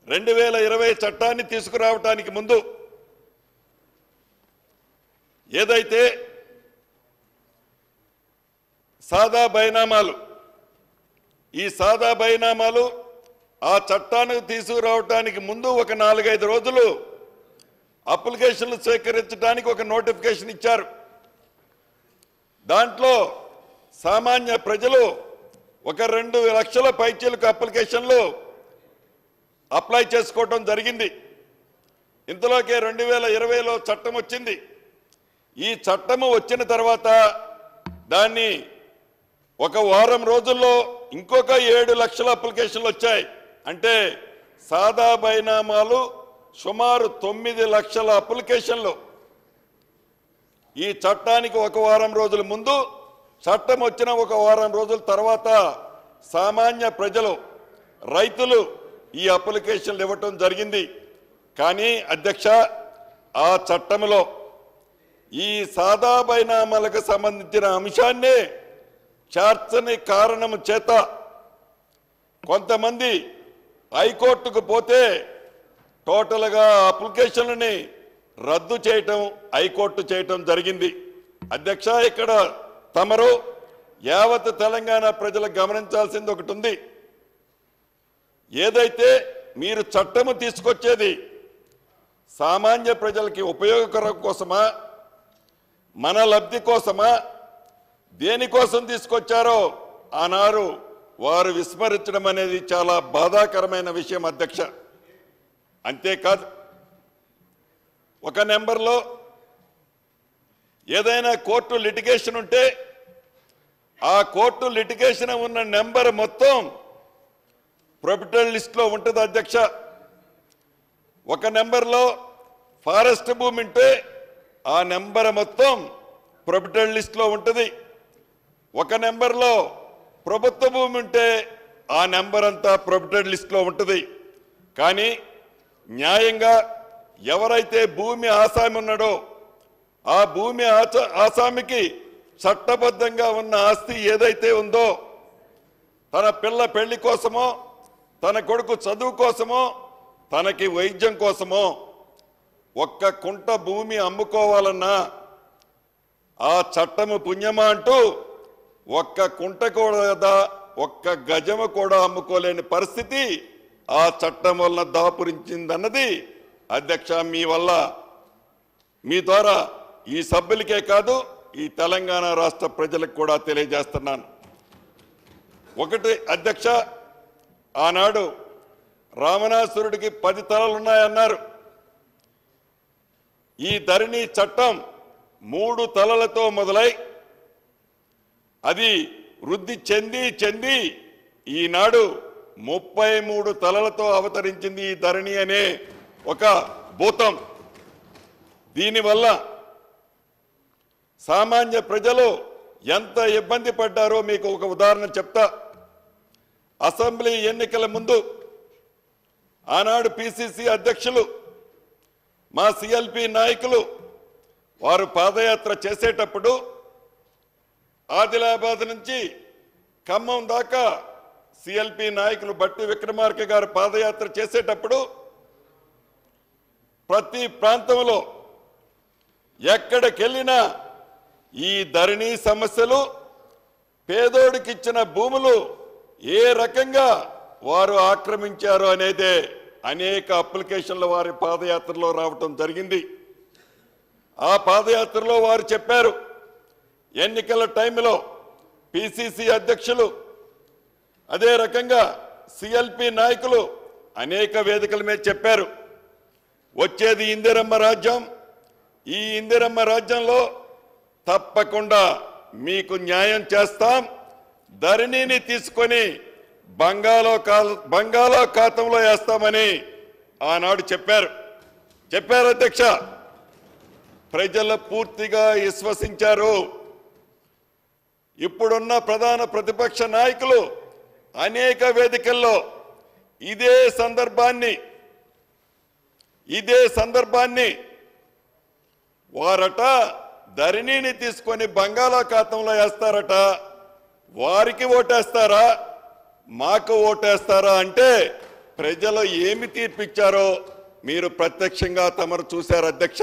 2020 చట్టాన్ని తీసుకురావడానికి ముందు ఏదైతే సాదా బైనామాలు ఈ సాదా బైనామాలు ఆ చట్టాన్ని తీసుకురావడానికి ముందు ఒక 4-5 రోజులు అప్లికేషన్లు స్వీకరించడానికి ఒక నోటిఫికేషన్ ఇచ్చారు. దాంట్లో సామాన్య ప్రజలు ఒక 2 లక్షల పైచీలకు అప్లికేషన్లు అప్లై చేసుకోవడం జరిగింది. ఇంతలోకే 2020లో చట్టం వచ్చింది. ఈ చట్టము వచ్చిన తర్వాత దాన్ని ఒక వారం రోజుల్లో ఇంకొక 7 లక్షల అప్లికేషన్లు వచ్చాయి. అంటే సాదా బైనామాలు సుమారు 9 లక్షల అప్లికేషన్లు. ఈ చట్టానికి ఒక వారం రోజుల ముందు, చట్టం వచ్చిన ఒక వారం రోజుల తర్వాత సామాన్య ప్రజలు, రైతులు ఈ అప్లికేషన్లు ఇవ్వటం జరిగింది. కానీ అధ్యక్ష, ఆ చట్టంలో ఈ సాదా బైనామాలకు సంబంధించిన అంశాన్ని చేర్చని కారణం చేత కొంతమంది హైకోర్టుకు పోతే టోటల్గా అప్లికేషన్లని రద్దు చేయటం, హైకోర్టు చేయటం జరిగింది. అధ్యక్ష, ఇక్కడ తమరు యావత్ తెలంగాణ ప్రజలు గమనించాల్సింది ఒకటి ఉంది. ఏదైతే మీరు చట్టము తీసుకొచ్చేది సామాన్య ప్రజలకి ఉపయోగకరం కోసమా, మన లబ్ధి కోసమా, దేనికోసం తీసుకొచ్చారో ఆనాడు వారు విస్మరించడం అనేది చాలా బాధాకరమైన విషయం అధ్యక్ష. అంతేకాదు, ఒక నెంబర్లో ఏదైనా కోర్టు లిటిగేషన్ ఉంటే ఆ కోర్టు లిటిగేషన్ ఉన్న నెంబర్ మొత్తం ప్రొబిటల్ లిస్ట్లో ఉంటుంది అధ్యక్ష. ఒక నెంబర్లో ఫారెస్ట్ భూమి ఉంటే ఆ నెంబర్ మొత్తం ప్రొబిటల్ లిస్ట్లో ఉంటుంది. ఒక నెంబర్లో ప్రభుత్వ భూమి ఉంటే ఆ నెంబర్ అంతా ప్రొబిటల్ లిస్ట్లో ఉంటుంది. కానీ న్యాయంగా ఎవరైతే భూమి ఆసామి ఉన్నాడో ఆ భూమి ఆసామికి చట్టబద్ధంగా ఉన్న ఆస్తి ఏదైతే ఉందో, తన పిల్ల పెళ్లి కోసమో, తన కొడుకు చదువు కోసమో, తనకి వైద్యం కోసమో ఒక్క కుంట భూమి అమ్ముకోవాలన్నా ఆ చట్టము పుణ్యమా అంటూ ఒక్క కుంట కూడా, ఒక్క గజము కూడా అమ్ముకోలేని పరిస్థితి ఆ చట్టం వలన దాపురించిందన్నది అధ్యక్ష మీ వల్ల, మీ ద్వారా ఈ సభ్యులకే కాదు ఈ తెలంగాణ రాష్ట్ర ప్రజలకు కూడా తెలియజేస్తున్నాను. ఒకటి అధ్యక్ష, ఆనాడు రావణాసురుడికి 10 తలలు ఉన్నాయన్నారు. ఈ ధరణి చట్టం 3 తలలతో మొదలై అది వృద్ధి చెంది ఈనాడు 33 తలలతో అవతరించింది ఈ ధరణి అనే ఒక భూతం. దీనివల్ల సామాన్య ప్రజలు ఎంత ఇబ్బంది పడ్డారో మీకు ఒక ఉదాహరణ చెప్తా. అసెంబ్లీ ఎన్నికల ముందు ఆనాడు పిసిసి అధ్యక్షులు, మా సిఎల్పి నాయకులు వారు పాదయాత్ర చేసేటప్పుడు ఆదిలాబాద్ నుంచి ఖమ్మం దాకా సిఎల్పి నాయకులు బట్టి విక్రమార్క గారు పాదయాత్ర చేసేటప్పుడు ప్రతి ప్రాంతంలో ఎక్కడికెళ్ళినా ఈ ధరణి సమస్యలు, పేదోడికి ఇచ్చిన భూములు ఏ రకంగా వారు ఆక్రమించారు అనేదే అనేక అప్లికేషన్లు వారి పాదయాత్రలో రావటం జరిగింది. ఆ పాదయాత్రలో వారు చెప్పారు, ఎన్నికల టైంలో పిసిసి అధ్యక్షులు, అదే రకంగా సిఎల్పి నాయకులు అనేక వేదికల మీద చెప్పారు, వచ్చేది ఇందిరమ్మ రాజ్యం, ఈ ఇందిరమ్మ రాజ్యంలో తప్పకుండా మీకు న్యాయం చేస్తాం, ధరణిని తీసుకొని బంగాళాఖాతంలో వేస్తామని ఆనాడు చెప్పారు అధ్యక్ష. ప్రజలు పూర్తిగా విశ్వసించారు. ఇప్పుడున్న ప్రధాన ప్రతిపక్ష నాయకులు అనేక వేదికల్లో ఇదే సందర్భాన్ని వారట ధరణిని తీసుకొని బంగాళాఖాతంలో వేస్తారట, వారికి ఓటేస్తారా మాకు ఓటేస్తారా అంటే ప్రజలు ఏమి తీర్పిచ్చారో మీరు ప్రత్యక్షంగా తమరు చూశారు అధ్యక్ష.